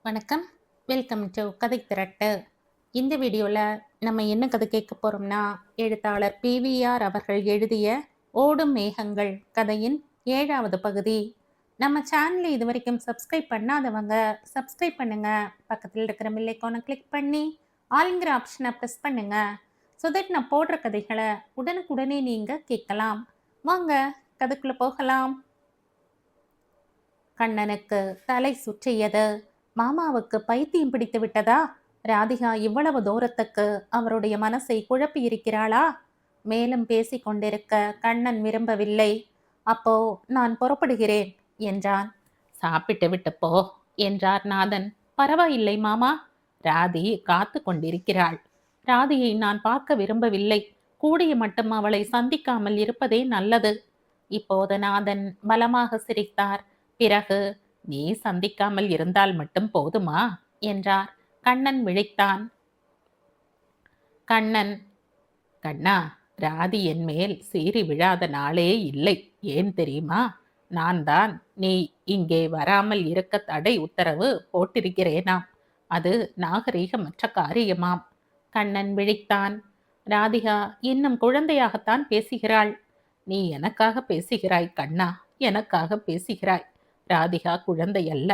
வணக்கம். Welcome to கதை திரட்டு. இந்த வீடியோவில் நம்ம என்ன கதை கேட்க போகிறோம்னா, எழுத்தாளர் பிவிஆர் அவர்கள் எழுதிய ஓடும் மேகங்கள் கதையின் 7வது பகுதி. நம்ம சேனலை இது வரைக்கும் சப்ஸ்கிரைப் பண்ணாதவங்க சப்ஸ்கிரைப் பண்ணுங்க. பக்கத்தில் இருக்கிற மில் ஐகானை கிளிக் பண்ணி ஆளுங்கிற ஆப்ஷனை ப்ரெஸ் பண்ணுங்க. ஸோ தட் நான் போடுற கதைகளை உடனுக்குடனே நீங்கள் கேட்கலாம். வாங்க கதைக்குள்ளே போகலாம். கண்ணனுக்கு தலை சுற்றியது. மாமாவுக்கு பைத்தியம் பிடித்து விட்டதா? ராதிகா இவ்வளவு தூரத்துக்கு அவருடைய மனசை குழப்பி இருக்கிறாளா? மேலும் பேசிக் கொண்டிருக்க கண்ணன் விரும்பவில்லை. அப்போ நான் புறப்படுகிறேன் என்றான். சாப்பிட்டு விட்டு போ என்றார் நாதன். பரவாயில்லை மாமா, ராதி காத்து கொண்டிருக்கிறாள். ராதியை நான் பார்க்க விரும்பவில்லை. கூடிய மட்டும் அவளை சந்திக்காமல் இருப்பதே நல்லது. இப்போது நாதன் பலமாக சிரித்தார். பிறகு, நீ சந்திக்காமல் இருந்தால் மட்டும் போதுமா என்றார். கண்ணன் விழித்தான். கண்ணன், கண்ணா, ராதி என் மேல் சீறி விழாத நாளே இல்லை. ஏன் தெரியுமா? நான் தான் நீ இங்கே வராமல் இருக்க தடை உத்தரவு போட்டிருக்கிறேனாம். அது நாகரீகமற்ற காரியமாம். கண்ணன் விழித்தான். ராதிகா இன்னும் குழந்தையாகத்தான் பேசுகிறாள். நீ எனக்காக பேசுகிறாய் கண்ணா, எனக்காக பேசுகிறாய். ராதிகா குழந்தை அல்ல.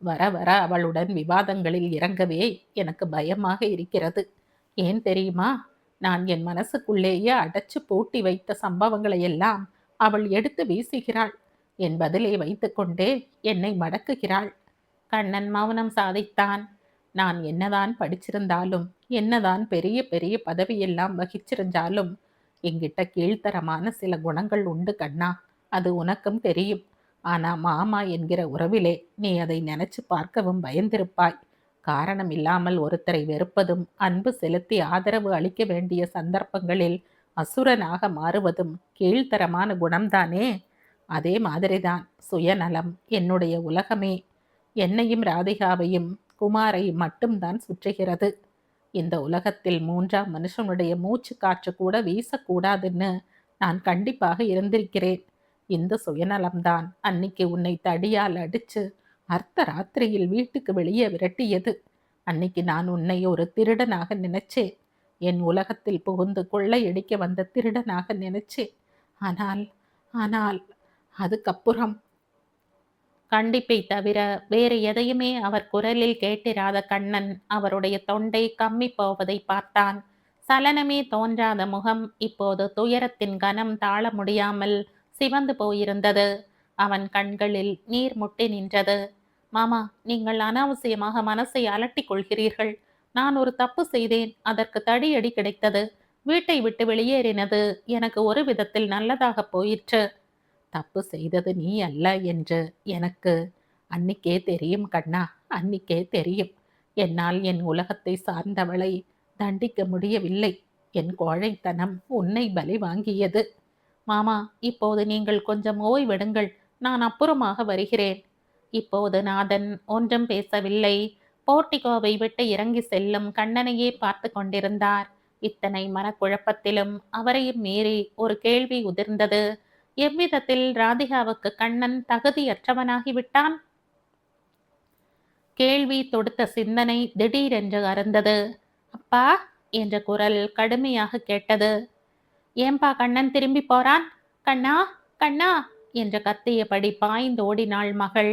வர வர அவளுடன் விவாதங்களில் இறங்கவே எனக்கு பயமாக இருக்கிறது. ஏன் தெரியுமா? நான் என் மனசுக்குள்ளேயே அடைச்சு பூட்டி வைத்த சம்பவங்களை எல்லாம் அவள் எடுத்து வீசுகிறாள். என் பதிலை வைத்துக்கொண்டே என்னை மடக்குகிறாள். கண்ணன் மௌனம் சாதித்தான். நான் என்னதான் படிச்சிருந்தாலும், என்னதான் பெரிய பெரிய பதவியெல்லாம் வகிச்சிருந்தாலும், என்கிட்ட கீழ்த்தரமான சில குணங்கள் உண்டு கண்ணா. அது உனக்கும் தெரியும். ஆனா மாமா என்கிற உறவிலே நீ அதை நினைச்சு பார்க்கவும் பயந்திருப்பாய். காரணம் இல்லாமல் ஒருத்தரை வெறுப்பதும், அன்பு செலுத்தி ஆதரவு அளிக்க வேண்டிய சந்தர்ப்பங்களில் அசுரனாக மாறுவதும் கீழ்த்தரமான குணம்தானே. அதே மாதிரிதான் சுயநலம் என்னுடைய உலகமே. என்னையும் ராதிகாவையும் குமாரையும் மட்டும்தான் சுற்றுகிறது. இந்த உலகத்தில் 3ஆம் மனுஷனுடைய மூச்சு காற்று கூட வீசக்கூடாதுன்னு நான் கண்டிப்பாக இருந்திருக்கிறேன். இந்த சுயநலம்தான் அன்னைக்கு உன்னை தடியால் அடிச்சு அர்த்த ராத்திரியில் வீட்டுக்கு வெளியே விரட்டியது. அன்னைக்கு நான் உன்னை ஒரு திருடனாக நினைச்சேன். என் உலகத்தில் புகுந்து கொள்ளையடிக்க வந்த திருடனாக நினைச்சேன். ஆனால் ஆனால் அதுக்கப்புறம். கண்டிப்பை தவிர வேறு எதையுமே அவர் குரலில் கேட்டிராத கண்ணன் அவருடைய தொண்டை கம்மி போவதை பார்த்தான். சலனமே தோன்றாத முகம் இப்போது துயரத்தின் கனம் தாழ முடியாமல் சிவந்து போயிருந்தது. அவன் கண்களில் நீர் முட்டி நின்றது. மாமா, நீங்கள் அனாவசியமாக மனசை அலட்டிக் கொள்கிறீர்கள். நான் ஒரு தப்பு செய்தேன். அதற்கு தடியடி கிடைத்தது. வீட்டை விட்டு வெளியேறினது எனக்கு ஒரு விதத்தில் நல்லதாக போயிற்று. தப்பு செய்தது நீ அல்ல என்று எனக்கு அன்னிக்கே தெரியும் கண்ணா, அன்னிக்கே தெரியும். என்னால் என் உலகத்தை சார்ந்தவளை தண்டிக்க முடியவில்லை. என் கோழைத்தனம் உன்னை பலி வாங்கியது. மாமா, இப்போது நீங்கள் கொஞ்சம் ஓய்வெடுங்கள். நான் அப்புறமாக வருகிறேன். இப்போது நாதன் ஒன்றும் பேசவில்லை. போர்ட்டிகோவை விட்டு இறங்கி செல்லும் கண்ணனையே பார்த்து கொண்டிருந்தார். இத்தனை மனக்குழப்பத்திலும் அவரையும் மீறி ஒரு கேள்வி உதிர்ந்தது. எவ்விதத்தில் ராதிகாவுக்கு கண்ணன் தகுதியற்றவனாகிவிட்டான்? கேள்வி தொடுத்த சிந்தனை திடீரென்று அறந்தது. அப்பா என்ற குரல் கடுமையாக கேட்டது. ஏன்பா கண்ணன் திரும்பி போறான்? கண்ணா, கண்ணா என்று கத்தியபடி பாய்ந்தோடினாள் மகள்.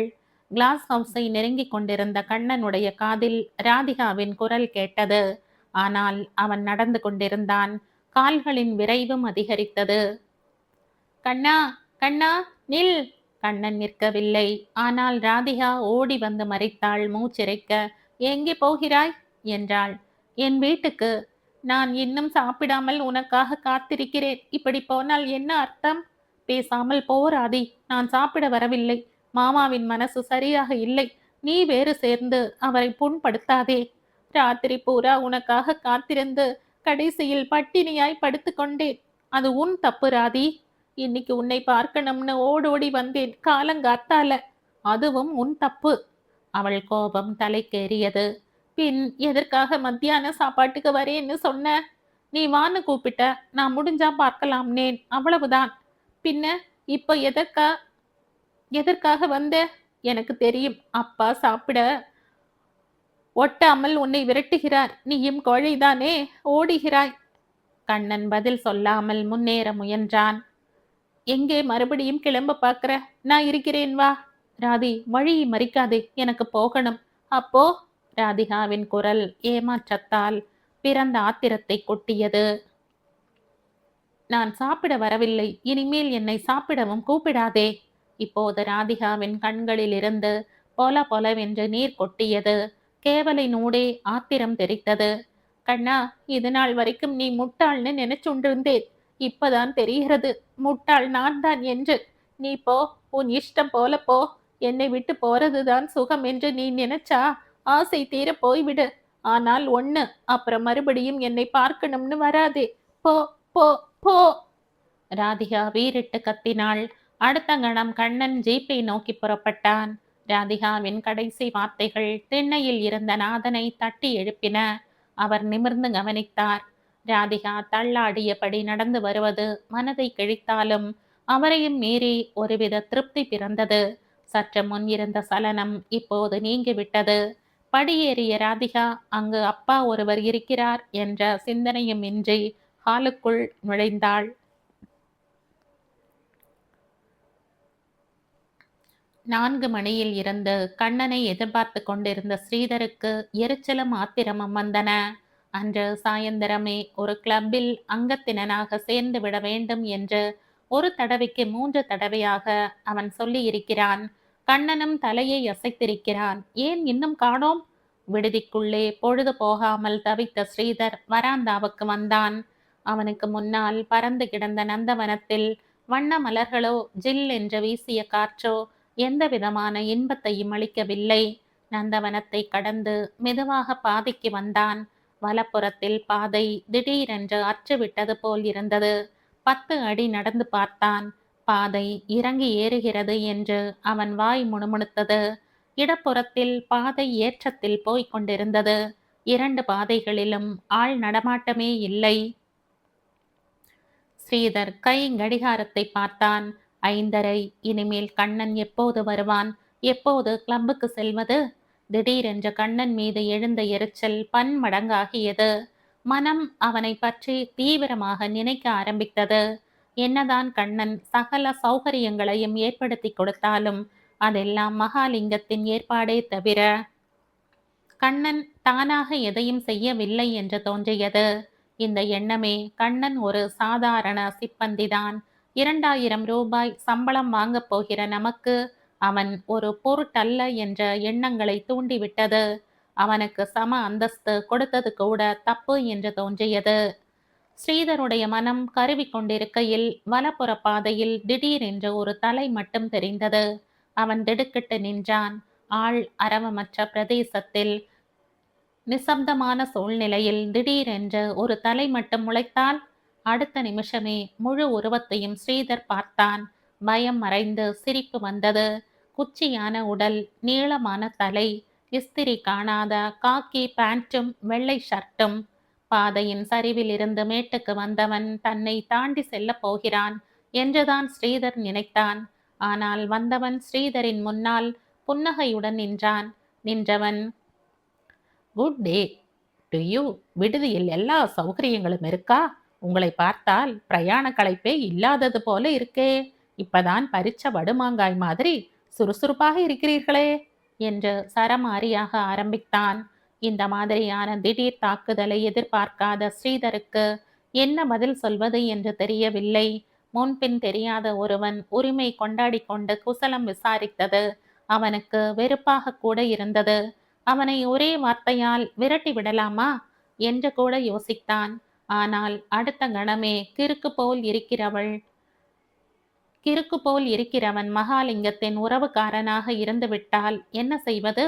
கிளாஸ் ஹவுஸை நெருங்கி கொண்டிருந்த கண்ணனுடைய காதில் ராதிகாவின் குரல் கேட்டது. ஆனால் அவன் நடந்து கொண்டிருந்தான். கால்களின் விரைவும் அதிகரித்தது. கண்ணா, கண்ணா, நில்! கண்ணன் நிற்கவில்லை. ஆனால் ராதிகா ஓடி வந்து மறைத்தாள் மூச்சிறைக்க. எங்கே போகிறாய் என்றாள். என் வீட்டுக்கு. நான் இன்னும் சாப்பிடாமல் உனக்காக காத்திருக்கிறேன். இப்படி போனால் என்ன அர்த்தம்? பேசாமல் போராதி. நான் சாப்பிட வரவில்லை. மாமாவின் மனசு சரியாக இல்லை. நீ வேறு சேர்ந்து அவரை புண்படுத்தாதே. ராத்திரி பூரா உனக்காக காத்திருந்து கடைசியில் பட்டினியாய் படுத்துக்கொண்டேன். அது உன் தப்பு ராதி. இன்னைக்கு உன்னை பார்க்கணும்னு ஓடோடி வந்தேன் காலங்காத்தால. அதுவும் உன் தப்பு. அவள் கோபம் தலைக்கேறியது. பின் எதற்காக மத்தியான சாப்பாட்டுக்கு வரேன்னு சொன்ன? நீ வான்னு கூப்பிட்ட. நான் முடிஞ்சா பார்க்கலாம்னேன், அவ்வளவுதான். பின்ன இப்ப எதற்காக வந்த? எனக்கு தெரியும். அப்பா சாப்பிட ஒட்டாமல் உன்னை விரட்டுகிறார். நீயும் கோழைதானே, ஓடுகிறாய். கண்ணன் பதில் சொல்லாமல் முன்னேற முயன்றான். எங்கே மறுபடியும் கிளம்ப பார்க்கிற? நான் இருக்கிறேன், வா. ராதி, வழியை மறிக்காதே, எனக்கு போகணும். அப்போ? ராதிகாவின் குரல் ஏமாற்றத்தால் பிறந்த ஆத்திரத்தை கொட்டியது. நான் சாப்பிட வரவில்லை, இனிமேல் என்னை சாப்பிடவும் கூப்பிடாதே. இப்போது ராதிகாவின் கண்களில் இருந்து பொல பொலவென்று நீர் கொட்டியது. கேவலினூடே ஆத்திரம் தெரித்தது. கண்ணா, இது நாள் வரைக்கும் நீ முட்டாள்னு நினைச்சுண்டிருந்தேன். இப்பதான் தெரிகிறது முட்டாள் நான் தான் என்று. நீ போ, உன் இஷ்டம் போல போ. என்னை விட்டு போறதுதான் சுகம் என்று நீ நினைச்சா ஆசை தீர போய்விடு. ஆனால் ஒண்ணு, அப்புறம் மறுபடியும் என்னை பார்க்கணும்னு வராதே. போ போ போ. ராதிகா வீறிட்டு கத்தினாள். அடுத்த கணம் கண்ணன் ஜீப்பை நோக்கி புறப்பட்டான். ராதிகாவின் கடைசி வார்த்தைகள் திண்ணையில் இருந்த நாதனை தட்டி எழுப்பின. அவர் நிமிர்ந்து கவனித்தார். ராதிகா தள்ளாடியபடி நடந்து வருவது மனதை கிழித்தாலும் அவரையும் மீறி ஒருவித திருப்தி பிறந்தது. சற்று முன் இருந்த சலனம் இப்போது நீங்கிவிட்டது. படியேறிய ராதிகா அங்கு அப்பா ஒருவர் இருக்கிறார் என்ற சிந்தனையும் இன்றி ஹாலுக்குள் நுழைந்தாள். 4 மணியில் இருந்து கண்ணனை எதிர்பார்த்து கொண்டிருந்த ஸ்ரீதருக்கு எரிச்சலும் ஆத்திரமும் வந்தன. அன்று சாயந்தரமே ஒரு கிளப்பில் அங்கத்தினனாக சேர்ந்து விட வேண்டும் என்று ஒரு தடவைக்கு 3 தடவையாக அவன் சொல்லி இருக்கிறான். கண்ணனும் தலையை அசைத்திருக்கிறான். ஏன் இன்னும் காணோம்? விடுதிக்குள்ளே பொழுது போகாமல் தவித்த ஸ்ரீதர் வராந்தாவுக்கு வந்தான். அவனுக்கு முன்னால் பறந்து கிடந்த நந்தவனத்தில் வண்ண மலர்களோ ஜில் என்று வீசிய காற்றோ எந்த விதமான இன்பத்தையும் அளிக்கவில்லை. நந்தவனத்தை கடந்து மெதுவாக பாதைக்கு வந்தான். வலப்புறத்தில் பாதை திடீரென்று அற்றுவிட்டது போல் இருந்தது. 10 அடி நடந்து பார்த்தான். பாதை இறங்கி ஏறுகிறது என்று அவன் வாய் முணுமுணுத்தது. இடப்புறத்தில் பாதை ஏற்றத்தில் போய்க் கொண்டிருந்தது. 2 பாதைகளிலும் ஆள் நடமாட்டமே இல்லை. ஸ்ரீதர் கை கடிகாரத்தை பார்த்தான். 5:30. இனிமேல் கண்ணன் எப்போது வருவான்? எப்போது கிளப்புக்கு செல்வது? திடீரென்று கண்ணன் மீது எழுந்த எரிச்சல் பன்மடங்காகியது. மனம் அவனை பற்றி தீவிரமாக நினைக்க ஆரம்பித்தது. என்னதான் கண்ணன் சகல சௌகரியங்களையும் ஏற்படுத்தி கொடுத்தாலும் அதெல்லாம் மகாலிங்கத்தின் ஏற்பாடே தவிர கண்ணன் தானாக எதையும் செய்யவில்லை என்று தோன்றியது. இந்த எண்ணமே கண்ணன் ஒரு சாதாரண சிப்பந்திதான், 2000 ரூபாய் சம்பளம் வாங்கப் போகிற நமக்கு அவன் ஒரு பொருட்டல்ல என்ற எண்ணங்களை தூண்டிவிட்டது. அவனுக்கு சம அந்தஸ்து கொடுத்தது கூட தப்பு என்று தோன்றியது. ஸ்ரீதருடைய மனம் கருவி கொண்டிருக்கையில் வலப்புற பாதையில் திடீரென்று ஒரு தலை மட்டும் தெரிந்தது. அவன் திடுக்கிட்டு நின்றான். ஆள் அரவமற்ற பிரதேசத்தில் நிசப்தமான சூழ்நிலையில் திடீரென்று ஒரு தலை மட்டும் முளைத்தால் அடுத்த நிமிஷமே முழு உருவத்தையும் ஸ்ரீதர் பார்த்தான். பயம் மறைந்து சிரிப்பு வந்தது. குச்சியான உடல், நீளமான தலை, இஸ்திரி காணாத காக்கி பேண்ட்டும் வெள்ளை ஷர்ட்டும். பாதையின் சரிவில் இருந்து மேட்டுக்கு வந்தவன் தன்னை தாண்டி செல்ல போகிறான் என்றுதான் ஸ்ரீதர் நினைத்தான். ஆனால் வந்தவன் ஸ்ரீதரின் முன்னால் புன்னகையுடன் நின்றான். நின்றவன், குட் டே டு யூ. விடுதியில் எல்லா சௌகரியங்களும் இருக்கா? உங்களை பார்த்தால் பிரயாண களைப்பே இல்லாதது போல இருக்கே. இப்பதான் பறிச்ச வடுமாங்காய் மாதிரி சுறுசுறுப்பாக இருக்கிறீர்களே என்று சரமாரியாக ஆரம்பித்தான். இந்த மாதிரியான திடீர் தாக்குதலை எதிர்பார்க்காத ஸ்ரீதருக்கு என்ன பதில் சொல்வது என்று தெரியவில்லை. முன்பின் தெரியாத ஒருவன் உரிமை கொண்டாடி கொண்டு குசலம் விசாரித்தது அவனுக்கு வெறுப்பாக கூட இருந்தது. அவனை ஒரே வார்த்தையால் விரட்டி விடலாமா என்று கூட யோசித்தான். ஆனால் அடுத்த கணமே கிறுக்கு போல் இருக்கிறவன் மகாலிங்கத்தின் உறவுக்காரனாக இருந்துவிட்டால் என்ன செய்வது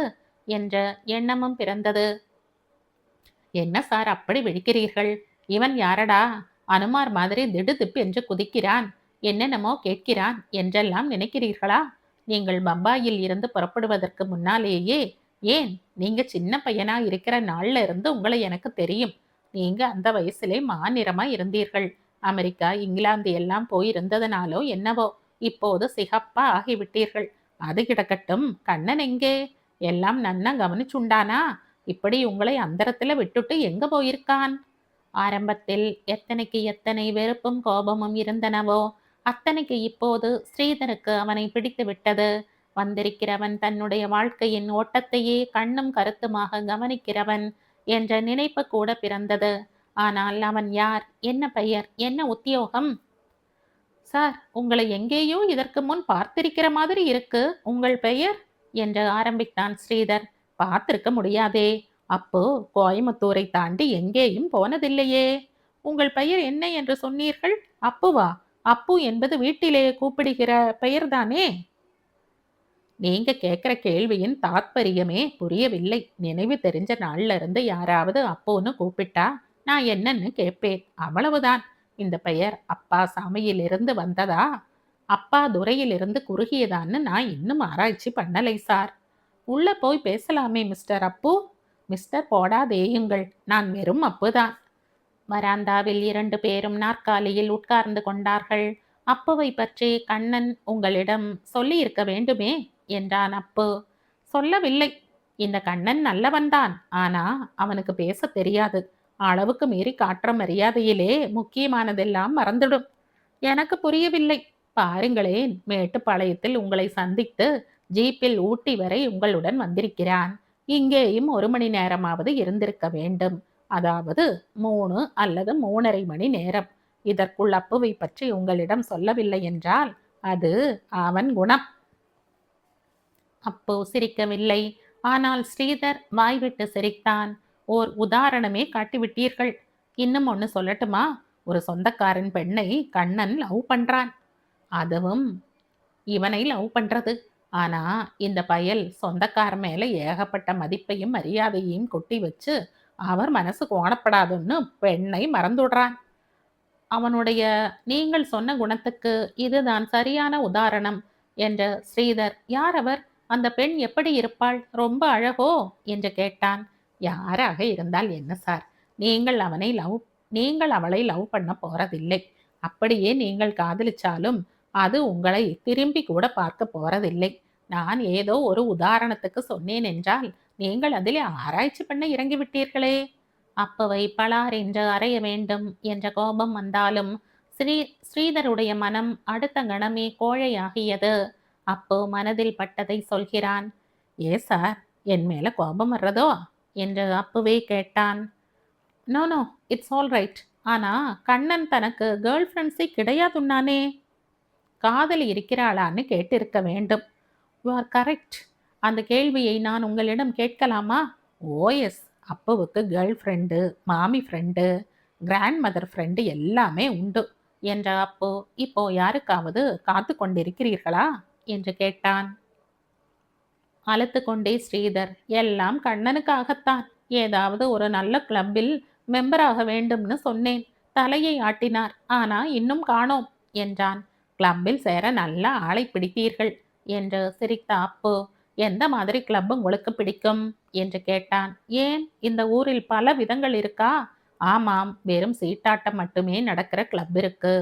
என்ற எண்ணமும் பிறந்தது. என்ன சார் அப்படி விழிக்கிறீர்கள்? இவன் யாரடா? அனுமார் மாதிரி திடுதிப்பு என்று குதிக்கிறான், என்னென்னமோ கேட்கிறான் என்றெல்லாம் நினைக்கிறீர்களா? நீங்கள் பம்பாயில் இருந்து புறப்படுவதற்கு முன்னாலேயே, ஏன் நீங்க சின்ன பையனா இருக்கிற நாள்ல இருந்து உங்களை எனக்கு தெரியும். நீங்க அந்த வயசுலே மாநிறமா இருந்தீர்கள். அமெரிக்கா, இங்கிலாந்து எல்லாம் போயிருந்ததுனாலோ என்னவோ இப்போது சிகப்பா ஆகிவிட்டீர்கள். அது கிடக்கட்டும், கண்ணன் எங்கே? எல்லாம் நன்னா கவனிச்சுண்டானா? இப்படி உங்களை அந்தரத்துல விட்டுட்டு எங்க போயிருக்கான்? ஆரம்பத்தில் எத்தனைக்கு எத்தனை வெறுப்பும் கோபமும் இருந்தனவோ அத்தனைக்கு இப்போது ஸ்ரீதருக்கு அவனை பிடித்து விட்டது. வந்திருக்கிறவன் தன்னுடைய வாழ்க்கையின் ஓட்டத்தையே கண்ணும் கருத்துமாக கவனிக்கிறவன் என்ற நினைப்பு கூட பிறந்தது. ஆனால் அவன் யார், என்ன பெயர், என்ன உத்தியோகம்? சார், உங்களை எங்கேயோ இதற்கு முன் பார்த்திருக்கிற மாதிரி இருக்கு. உங்கள் பெயர் என்று ஆரம்பித்தான் ஸ்ரீதர். பார்த்திருக்க முடியாதே. அப்போ கோயமுத்தூரை தாண்டி எங்கேயும் போனதில்லையே. உங்கள் பெயர் என்ன என்று சொன்னீர்கள்? அப்புவா? அப்பு என்பது வீட்டிலே கூப்பிடுகிற பெயர்தானே? நீங்க கேட்கிற கேள்வியின் தாத்பரியமே புரியவில்லை. நினைவு தெரிஞ்ச நாள்ல இருந்து யாராவது அப்போன்னு கூப்பிட்டா நான் என்னன்னு கேட்பேன். அவ்வளவுதான். இந்த பெயர் அப்பா சாமியிலிருந்து வந்ததா, அப்பா துரையிலிருந்து குறுகியதான்னு நான் இன்னும் ஆராய்ச்சி பண்ணலை சார். உள்ள போய் பேசலாமே மிஸ்டர் அப்பு. மிஸ்டர் போடாதேயுங்கள், நான் வெறும் அப்புதான். வராந்தாவில் 2 பேரும் நாற்காலியில் உட்கார்ந்து கொண்டார்கள். அப்புவை பற்றி கண்ணன் உங்களிடம் சொல்லி இருக்க வேண்டுமே என்றான் அப்பு. சொல்லவில்லை. இந்த கண்ணன் நல்லவன்தான். ஆனா அவனுக்கு பேச தெரியாது. அளவுக்கு மீறி காட்டுற மரியாதையிலே முக்கியமானதெல்லாம் மறந்துடும். எனக்கு புரியவில்லை. பாருங்களேன், மேட்டுப்பாளையத்தில் உங்களை சந்தித்து ஜீப்பில் ஊட்டி வரை உங்களுடன் வந்திருக்கிறான். இங்கேயும் 1 மணி நேரமாவது இருந்திருக்க வேண்டும். அதாவது 3 அல்லது 3:30 மணி நேரம். இதற்குள் அப்புவை பற்றி உங்களிடம் சொல்லவில்லை என்றால் அது அவன் குணம். அப்பு சிரிக்கவில்லை. ஆனால் ஸ்ரீதர் வாய்விட்டு சிரித்தான். ஓர் உதாரணமே காட்டிவிட்டீர்கள். இன்னும் ஒன்று சொல்லட்டுமா? ஒரு சொந்தக்காரன் பெண்ணை கண்ணன் லவ் பண்றான். அதுவும் இவனை லவ் பண்றது. ஆனா இந்த பயல் சொந்தக்காரன் மேல ஏகப்பட்ட மதிப்பையும் மரியாதையையும் கொட்டி வச்சு அவர் மனசு கோணப்படாதுன்னு பெண்ணை மறந்துடுறான். அவனுடைய நீங்கள் சொன்ன குணத்துக்கு இதுதான் சரியான உதாரணம் என்ற ஸ்ரீதர். யார் அவர்? அந்த பெண் எப்படி இருப்பாள்? ரொம்ப அழகோ என்று கேட்டான். யாராக இருந்தால் என்ன சார்? நீங்கள் அவளை லவ் பண்ண போறதில்லை. அப்படியே நீங்கள் காதலிச்சாலும் அது உங்களை திரும்பி கூட பார்க்க போறதில்லை. நான் ஏதோ ஒரு உதாரணத்துக்கு சொன்னேன் என்றால் நீங்கள் அதிலே ஆராய்ச்சி பண்ண இறங்கிவிட்டீர்களே. அப்பவை பலார் என்று அறைய வேண்டும் என்ற கோபம் வந்தாலும் ஸ்ரீதருடைய மனம் அடுத்த கணமே கோழையாகியது. அப்போ மனதில் பட்டதை சொல்கிறான். ஏ சார், என் மேல கோபம் வர்றதோ என்று அப்புவே கேட்டான். No no, it's all right. ஆனா கண்ணன் தனக்கு கேர்ள் ஃப்ரெண்ட்ஸே கிடையாதுன்னானே. காதலி இருக்கிறாளான்னு கேட்டிருக்க வேண்டும். You are correct. அந்த கேள்வியை நான் உங்களிடம் கேட்கலாமா? ஓஎஸ். அப்புவுக்கு கேர்ள் ஃப்ரெண்டு, மாமி ஃப்ரெண்டு, கிராண்ட் மதர் ஃப்ரெண்டு எல்லாமே உண்டு என்ற அப்பு. இப்போ யாருக்காவது காத்து கொண்டிருக்கிறீர்களா என்று கேட்டான். அழுத்து கொண்டே ஸ்ரீதர், எல்லாம் கண்ணனுக்காகத்தான். ஏதாவது ஒரு நல்ல கிளப்பில் மெம்பராக வேண்டும்னு சொன்னேன். தலையை ஆட்டினார். ஆனா இன்னும் காணோம் என்றான். கிளப்பில் சேர நல்ல ஆளை பிடித்தீர்கள் என்று சிரித்த அப்பு. எந்த மாதிரி கிளப் உங்களுக்கு பிடிக்கும் என்று கேட்டான். ஏன், இந்த ஊரில் பல விதங்கள் இருக்கா? ஆமாம், வெறும் சீட்டாட்டம் மட்டுமே நடக்கிற கிளப் இருக்கு.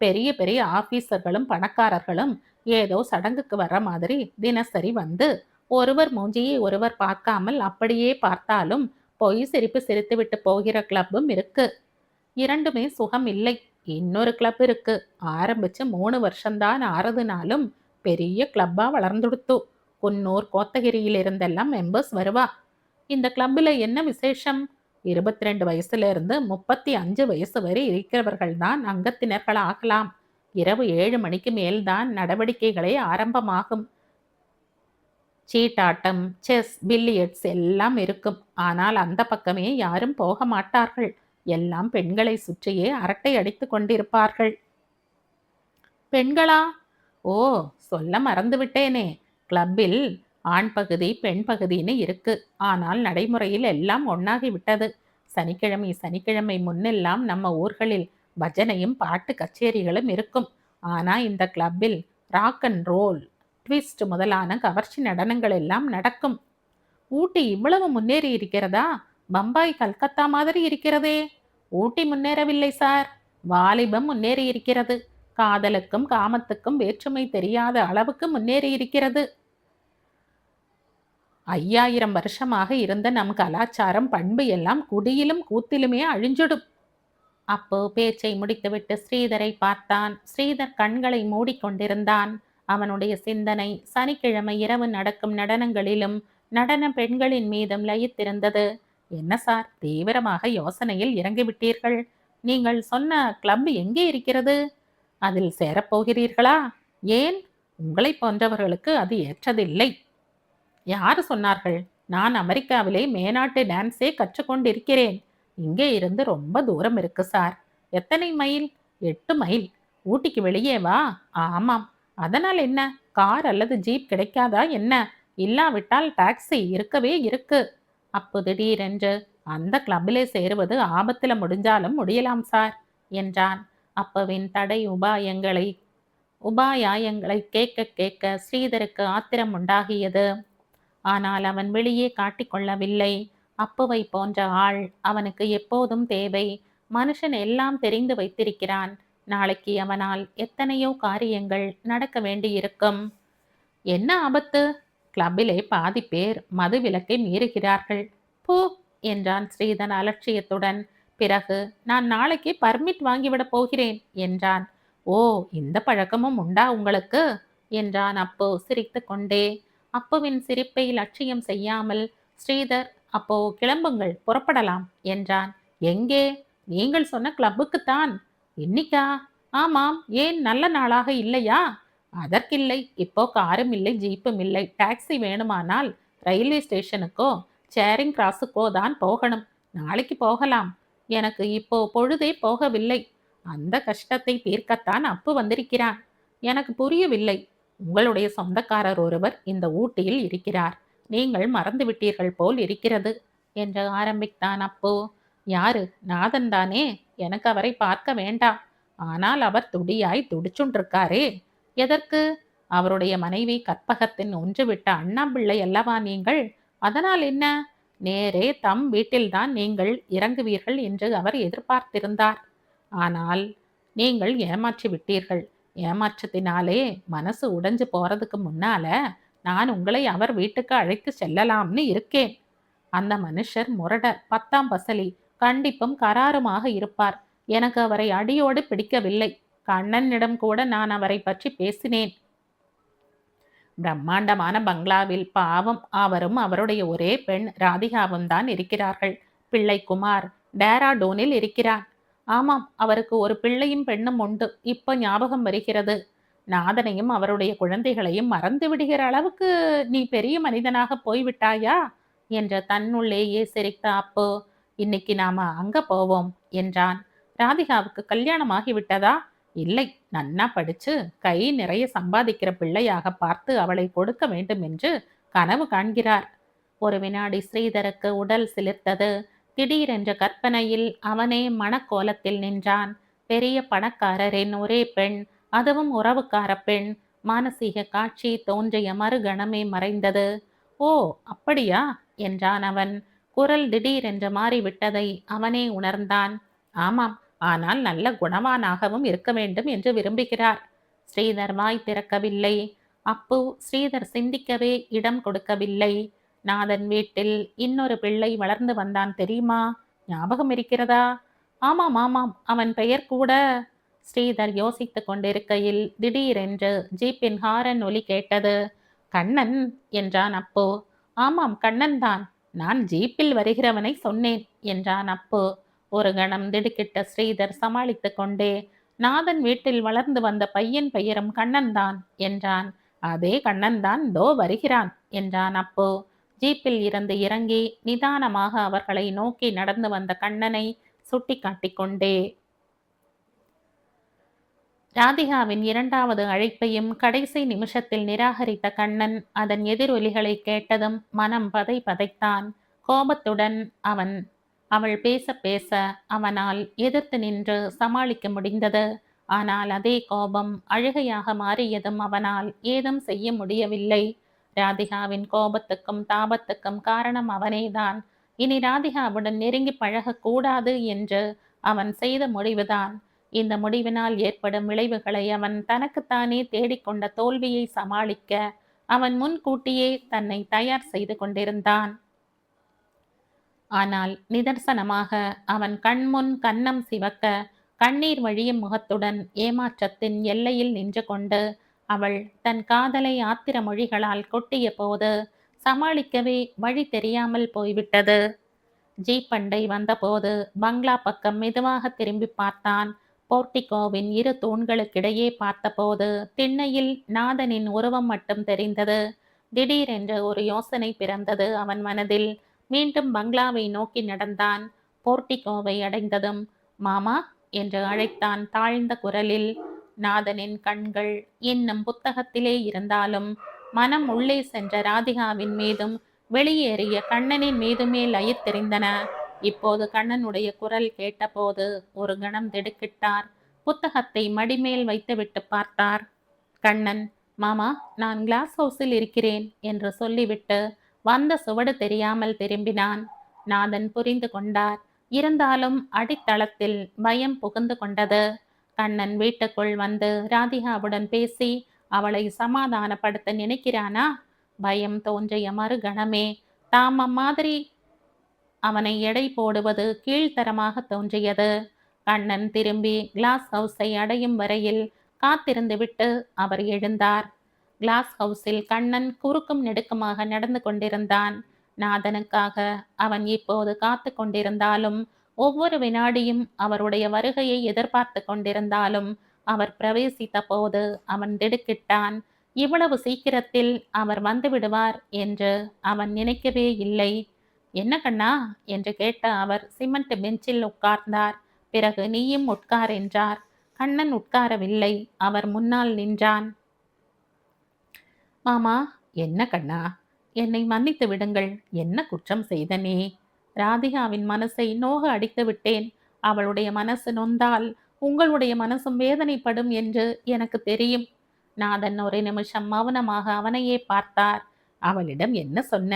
பெரிய பெரிய ஆபீசர்களும் பணக்காரர்களும் ஏதோ சடங்குக்கு வர்ற மாதிரி தினசரி வந்து ஒருவர் மூஞ்சியை ஒருவர் பார்க்காமல் அப்படியே பார்த்தாலும் பொய் சிரிப்பு சிரித்துவிட்டு போகிற கிளப்பும் இருக்கு. இரண்டுமே சுகம் இல்லை. இன்னொரு கிளப் இருக்கு. ஆரம்பிச்சு 3 வருஷம்தான் ஆறதுனாலும் பெரிய கிளப்பா வளர்ந்துடுத்து. குன்னூர் கோத்தகிரியிலிருந்தெல்லாம் மெம்பர்ஸ் வருவா. இந்த கிளப்பில் என்ன விசேஷம்? 22 வயசுல இருந்து 35 வயசு வரை இருக்கிறவர்கள் தான் அங்கத்தினர்கள் ஆகலாம். இரவு 7 மணிக்கு மேல்தான் நடவடிக்கைகளே ஆரம்பமாகும். சீட்டாட்டம், செஸ், பில்லியர்ட்ஸ் எல்லாம் இருக்கும். ஆனால் அந்த பக்கமே யாரும் போக மாட்டார்கள். எல்லாம் பெண்களை சுற்றியே அரட்டை அடித்து கொண்டிருப்பார்கள். பெண்களா? ஓ, சொல்ல மறந்துவிட்டேனே. கிளப்பில் ஆண் பகுதி பெண் பகுதின்னு இருக்கு. ஆனால் நடைமுறையில் எல்லாம் ஒன்னாகி விட்டது. சனிக்கிழமை சனிக்கிழமை முன்னெல்லாம் நம்ம ஊர்களில் பஜனையும் பாட்டு கச்சேரிகளும் இருக்கும். ஆனா இந்த கிளப்பில் ராக் அண்ட் ரோல், ட்விஸ்ட் முதலான கவர்ச்சி நடனங்கள் எல்லாம் நடக்கும். ஊட்டி இவ்வளவு முன்னேறி இருக்கிறதா? பம்பாய் கல்கத்தா மாதிரி இருக்கிறதே. ஊட்டி முன்னேறவில்லை சார். வாலிபம் முன்னேறி இருக்கிறது. காதலுக்கும் காமத்துக்கும் வேற்றுமை தெரியாத அளவுக்கு முன்னேறி இருக்கிறது. 5000 வருஷமாக இருந்த நம் கலாச்சாரம் பண்பு எல்லாம் குடியிலும் கூத்திலுமே அழிஞ்சிடும். அப்போ பேச்சை முடித்துவிட்டு ஸ்ரீதரை பார்த்தான். ஸ்ரீதர் கண்களை மூடிக்கொண்டிருந்தான். அவனுடைய சிந்தனை சனிக்கிழமை இரவு நடக்கும் நடனங்களிலும் நடன பெண்களின் மீதும் லயித்திருந்தது. என்ன சார், தீவிரமாக யோசனையில் இறங்கிவிட்டீர்கள்? நீங்கள் சொன்ன கிளப் எங்கே இருக்கிறது? அதில் சேரப்போகிறீர்களா? ஏன்? உங்களை போன்றவர்களுக்கு அது ஏற்றதில்லை. யாரு சொன்னார்கள்? நான் அமெரிக்காவிலே மேனாட்டு டான்ஸே கற்றுக்கொண்டிருக்கிறேன். இங்கே இருந்து ரொம்ப தூரம் இருக்கு சார். எத்தனை மைல்? 8 மைல். ஊட்டிக்கு வெளியே வா. ஆமாம். அதனால் என்ன? கார் அல்லது ஜீப் கிடைக்காதா என்ன? இல்லாவிட்டால் டாக்ஸி இருக்கவே இருக்கு. அப்போ திடீரென்று, அந்த கிளப்பிலே சேருவது ஆபத்துல முடிஞ்சாலும் முடியலாம் சார் என்றான். அப்புவின் தடை உபாயங்களை கேட்க கேட்க ஸ்ரீதருக்கு ஆத்திரம் உண்டாகியது. ஆனால் அவன் வெளியே காட்டிக்கொள்ளவில்லை. அப்புவை போன்ற ஆள் அவனுக்கு எப்போதும் தேவை. மனுஷன் எல்லாம் தெரிந்து வைத்திருக்கிறான். நாளைக்கு அவனால் எத்தனையோ காரியங்கள் நடக்க வேண்டியிருக்கும். என்ன ஆபத்து? கிளப்பிலே பாதி பேர் மது விலக்கை மீறுகிறார்கள். பூ என்றான் ஸ்ரீதன் அலட்சியத்துடன். பிறகு, நான் நாளைக்கு பர்மிட் வாங்கிவிடப் போகிறேன் என்றான். ஓ, இந்த பழக்கமும் உண்டா உங்களுக்கு என்றான் அப்பு சிரித்து கொண்டே. அப்புவின் சிரிப்பை லட்சியம் செய்யாமல் ஸ்ரீதர், அப்போ கிளம்புங்கள், புறப்படலாம் என்றான். எங்கே? நீங்கள் சொன்ன கிளப்புக்குத்தான். இன்னிக்கா? ஆமாம். ஏன், நல்ல நாளாக இல்லையா? அதற்கில்லை. இப்போ காரும் இல்லை, ஜீப்பும் இல்லை. டாக்ஸி வேணுமானால் ரயில்வே ஸ்டேஷனுக்கோ சேரிங் கிராஸுக்கோ தான் போகணும். நாளைக்கு போகலாம். எனக்கு இப்போ பொழுதே போகவில்லை. அந்த கஷ்டத்தை தீர்க்கத்தான் அப்பு வந்திருக்கிறான். எனக்கு புரியவில்லை. உங்களுடைய சொந்தக்காரர் ஒருவர் இந்த ஊட்டியில் இருக்கிறார். நீங்கள் மறந்துவிட்டீர்கள் போல் இருக்கிறது என்று ஆரம்பித்தான் அப்பு. யாரு? நாதன் தானே. எனக்கு அவரை பார்க்க வேண்டாம். ஆனால் அவர் துடியாய் துடிச்சுண்டிருக்காரே. எதற்கு? அவருடைய மனைவி கற்பகத்தின் ஒன்றுவிட்ட அண்ணாம்பிள்ளை அல்லவா நீங்கள்? அதனால் என்ன? நேரே தம் வீட்டில்தான் நீங்கள் இறங்குவீர்கள் என்று அவர் எதிர்பார்த்திருந்தார். ஆனால் நீங்கள் ஏமாற்றி விட்டீர்கள். ஏமாற்றத்தினாலே மனசு உடைஞ்சு போறதுக்கு முன்னால நான் உங்களை அவர் வீட்டுக்கு அழைத்து செல்லலாம்னு இருக்கேன். அந்த மனுஷர் முரடர், 10ஆம் பசலி, கண்டிப்பும் கராருமாக இருப்பார். எனக்கு அவரை அடியோடு பிடிக்கவில்லை. கண்ணனிடம் கூட நான் அவரை பற்றி பேசினேன். பிரம்மாண்டமான பங்களாவில் பாவம் அவரும் அவருடைய ஒரே பெண் ராதிகாவும் தான் இருக்கிறார்கள். பிள்ளை குமார் டேராடூனில் இருக்கிறார். ஆமாம், அவருக்கு ஒரு பிள்ளையும் பெண்ணும் உண்டு. இப்போ ஞாபகம் வருகிறது. நாதனையும் அவருடைய குழந்தைகளையும் மறந்து விடுகிற அளவுக்கு நீ பெரிய மனிதனாக போய்விட்டாயா என்ற தன்னுள்ளேயே சிரித்த அப்போ, இன்னைக்கு நாம அங்க போவோம் என்றான். ராதிகாவுக்கு கல்யாணமாகி விட்டதா? இல்லை, நன்னா படிச்சு கை நிறைய சம்பாதிக்கிற பிள்ளையாக பார்த்து அவளை கொடுக்க வேண்டும் என்று கனவு காண்கிறார். ஒரு வினாடி ஸ்ரீதருக்கு உடல் சிலிர்த்தது. திடீரென்ற கற்பனையில் அவனே மணக்கோலத்தில் நின்றான். பெரிய பணக்காரரின் ஒரே பெண், அதுவும் உறவுக்கார பெண். மானசீக காட்சி தோன்றிய மறுகணமே மறைந்தது. ஓ, அப்படியா என்றான் அவன். குரல் திடீரென்று மாறிவிட்டதை அவனே உணர்ந்தான். ஆமாம், ஆனால் நல்ல குணவானாகவும் இருக்க வேண்டும் என்று விரும்புகிறார். ஸ்ரீதர் வாய் திறக்கவில்லை. அப்பு ஸ்ரீதர் சிந்திக்கவே இடம் கொடுக்கவில்லை. நாதன் வீட்டில் இன்னொரு பிள்ளை வளர்ந்து வந்தான் தெரியுமா? ஞாபகம் இருக்கிறதா? ஆமாம் ஆமாம், அவன் பெயர் கூட. ஸ்ரீதர் யோசித்துக் கொண்டிருக்கையில் திடீரென்று ஜீப்பின் ஹாரன் ஒலி கேட்டது. கண்ணன் என்றான் அப்பு. ஆமாம், கண்ணன் தான். நான் ஜீப்பில் வருகிறவனை சொன்னேன் என்றான் அப்பு. ஒரு கணம் திடுக்கிட்ட ஸ்ரீதர் சமாளித்து கொண்டே, நாதன் வீட்டில் வளர்ந்து வந்த பையன் பெயரும் கண்ணன் தான் என்றான். அதே கண்ணன் தான் தோ வருகிறான் என்றான் அப்பு. ஜீப்பில் இருந்து இறங்கி நிதானமாக அவர்களை நோக்கி நடந்து வந்த கண்ணனை சுட்டி காட்டிக்கொண்டே. ராதிகாவின் 2வது அழைப்பையும் கடைசி நிமிஷத்தில் நிராகரித்த கண்ணன் அதன் எதிரொலிகளை கேட்டதும் மனம் பதைத்தான். கோபத்துடன் அவள் பேச பேச அவனால் எதிர்த்து நின்று சமாளிக்க முடிந்தது. ஆனால் அதே கோபம் அழுகையாக மாறியதும் அவனால் ஏதும் செய்ய முடியவில்லை. ராதிகாவின் கோபத்துக்கும் தாபத்துக்கும் காரணம் அவனேதான். இனி ராதிகாவுடன் நெருங்கி பழகக்கூடாது என்று அவன் செய்த முடிவுதான். இந்த முடிவினால் ஏற்படும் விளைவுகளை அவன் தனக்குத்தானே தேடிக்கொண்ட தோல்வியை சமாளிக்க அவன் முன்கூட்டியே தன்னை தயார் செய்து கொண்டிருந்தான். ஆனால் நிதர்சனமாக அவன் கண்முன் கன்னம் சிவக்க, கண்ணீர் வழியும் முகத்துடன் ஏமாற்றத்தின் எல்லையில் நின்று கொண்டு அவள் தன் காதலை ஆத்திர மொழிகளால் கொட்டிய போது சமாளிக்கவே வழி தெரியாமல் போய்விட்டது. ஜீப் அண்டை வந்தபோது பங்களா பக்கம் மெதுவாக திரும்பி பார்த்தான். போர்டிகோவின் இரு தூண்களுக்கிடையே பார்த்தபோது திண்ணையில் நாதனின் உருவம் மட்டும் தெரிந்தது. திடீரென்று ஒரு யோசனை பிறந்தது அவன் மனதில். மீண்டும் பங்களாவை நோக்கி நடந்தான். போர்டிகோவை அடைந்ததும் மாமா என்று அழைத்தான் தாழ்ந்த குரலில். நாதனின் கண்கள் இன்னும் புத்தகத்திலே இருந்தாலும் மனம் உள்ளே சென்ற ராதிகாவின் மீதும் வெளியேறிய கண்ணனின் மீதுமே லயித்தெறிந்தன. இப்போது கண்ணனுடைய குரல் கேட்டபோது ஒரு கணம் திடுக்கிட்டார். புத்தகத்தை மடிமேல் வைத்துவிட்டு பார்த்தார். கண்ணன், மாமா, நான் கிளாஸ் ஹவுஸில் இருக்கிறேன் என்று சொல்லிவிட்டு வந்த சுவடு தெரியாமல் திரும்பினான். நாதன் புரிந்து கொண்டார். இருந்தாலும் அடித்தளத்தில் பயம் புகுந்து கொண்டது. கண்ணன் வீட்டுக்குள் வந்து ராதிகாவுடன் பேசி அவளை சமாதானப்படுத்த நினைக்கிறானா? பயம் தோன்றிய மறுகணமே தாம் அம்மாதிரி அவனை எடை போடுவது கீழ்த்தரமாக தோன்றியது. கண்ணன் திரும்பி கிளாஸ் ஹவுஸை அடையும் வரையில் காத்திருந்துவிட்டு அவர் எழுந்தார். கிளாஸ் ஹவுஸில் கண்ணன் குறுக்கும் நெடுக்குமாக நடந்து கொண்டிருந்தான். நாதனுக்காக அவன் இப்போது காத்து கொண்டிருந்தாலும், ஒவ்வொரு வினாடியும் அவருடைய வருகையை எதிர்பார்த்து கொண்டிருந்தாலும், அவர் பிரவேசித்த போது அவன் திடுக்கிட்டான். இவ்வளவு சீக்கிரத்தில் அவர் வந்து விடுவார் என்று அவன் நினைக்கவே இல்லை. என்ன கண்ணா என்று கேட்ட அவர் சிமெண்ட் பெஞ்சில் உட்கார்ந்தார். பிறகு நீயும் உட்கார் என்றார். கண்ணன் உட்காரவில்லை. அவர் முன்னால் நின்றான். மாமா, என்ன கண்ணா, என்னை மன்னித்து விடுங்கள். என்ன குற்றம் செய்தனே? ராதிகாவின் மனசை நோக அடித்து விட்டேன். அவளுடைய மனசு நொந்தால் உங்களுடைய மனசும் வேதனைப்படும் என்று எனக்கு தெரியும். நாதன் ஒரு நிமிஷம் மௌனமாக அவனையே பார்த்தார். அவளிடம் என்ன சொன்ன?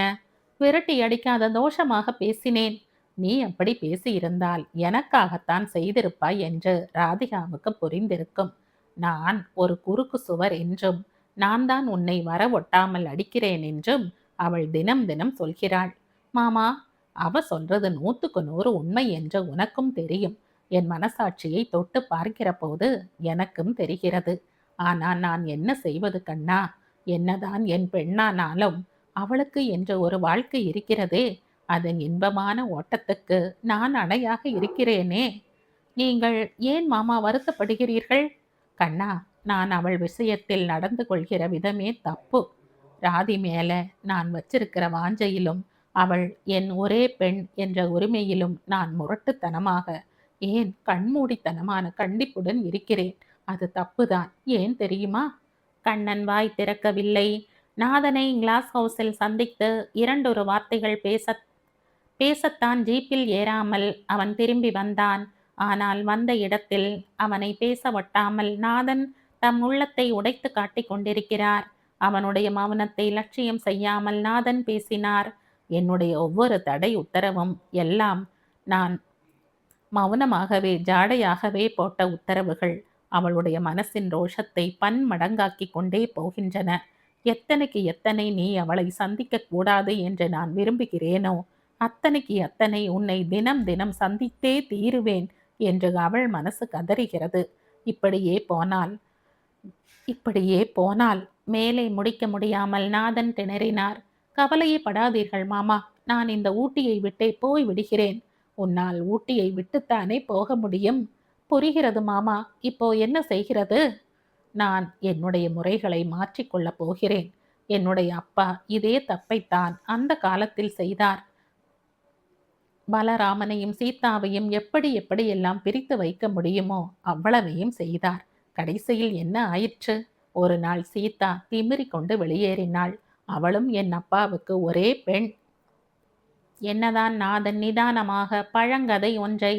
விரட்டி அடிக்காத தோஷமாக பேசினேன். நீ அப்படி பேசியிருந்தால் எனக்காகத்தான் செய்திருப்பாய் என்று ராதிகாவுக்கு புரிந்திருக்கும். நான் ஒரு குறுக்கு சுவர் என்றும், நான் தான் உன்னை வர ஒட்டாமல் அடிக்கிறேன் என்றும் அவள் தினம் தினம் சொல்கிறாள். மாமா, அவ சொல்றது 100க்கு 100 உண்மை என்று உனக்கும் தெரியும். என் மனசாட்சியை தொட்டு பார்க்கிற போது எனக்கும் தெரிகிறது. ஆனால் நான் என்ன செய்வது கண்ணா? என்னதான் என் பெண்ணானாலும் அவளுக்கு என்று ஒரு வாழ்க்கை இருக்கிறதே. அதன் இன்பமான ஓட்டத்துக்கு நான் அணையாக இருக்கிறேனே. நீங்கள் ஏன் மாமா வருத்தப்படுகிறீர்கள்? கண்ணா, நான் அவள் விஷயத்தில் நடந்து கொள்கிற விதமே தப்பு. ராதி மேல நான் வச்சிருக்கிற வாஞ்சையிலும் அவள் என் ஒரே பெண் என்ற உரிமையிலும் நான் முரட்டுத்தனமாக, ஏன் கண்மூடித்தனமான கண்டிப்புடன் இருக்கிறேன். அது தப்புதான். ஏன் தெரியுமா? கண்ணன் வாய் திறக்கவில்லை. நாதனை கிளாஸ் ஹவுஸில் சந்தித்து 2 வார்த்தைகள் பேசத்தான் ஜீப்பில் ஏறாமல் அவன் திரும்பி வந்தான். ஆனால் வந்த இடத்தில் அவனை பேச ஒட்டாமல் நாதன் தம் உள்ளத்தை உடைத்து காட்டிக் கொண்டிருக்கிறார். அவனுடைய மௌனத்தை லட்சியம் செய்யாமல் நாதன் பேசினார். என்னுடைய ஒவ்வொரு தடை உத்தரவும் எல்லாம் நான் மௌனமாகவே ஜாடையாகவே போட்ட உத்தரவுகள் அவளுடைய மனசின் ரோஷத்தை பன்மடங்காக்கி கொண்டே போகின்றன. எத்தனைக்கு எத்தனை நீ அவளை சந்திக்க கூடாது என்று நான் விரும்புகிறேனோ அத்தனைக்கு அத்தனை உன்னை தினம் தினம் சந்தித்தே தீருவேன் என்று அவள் மனசு கதறுகிறது. இப்படியே போனால் மேலே முடிக்க முடியாமல் நாதன் திணறினார். கவலையே படாதீர்கள் மாமா, நான் இந்த ஊட்டியை விட்டே போய் விடுகிறேன். உன்னால் ஊட்டியை விட்டுத்தானே போக முடியும்? புரிகிறது மாமா. இப்போ என்ன செய்கிறது? நான் என்னுடைய முறைகளை மாற்றிக்கொள்ளப் போகிறேன். என்னுடைய அப்பா இதே தப்பைத்தான் அந்த காலத்தில் செய்தார். பலராமனையும் சீதாவையும் எப்படி எல்லாம் பிரித்து வைக்க முடியுமோ அவ்வளவையும் செய்தார். கடைசியில் என்ன ஆயிற்று? ஒரு நாள் சீதா திமிரி கொண்டு வெளியேறினாள். அவளும் என் அப்பாவுக்கு ஒரே பெண். என்னதான் நாதன் நிதானமாக பழங்கதை ஒன்றை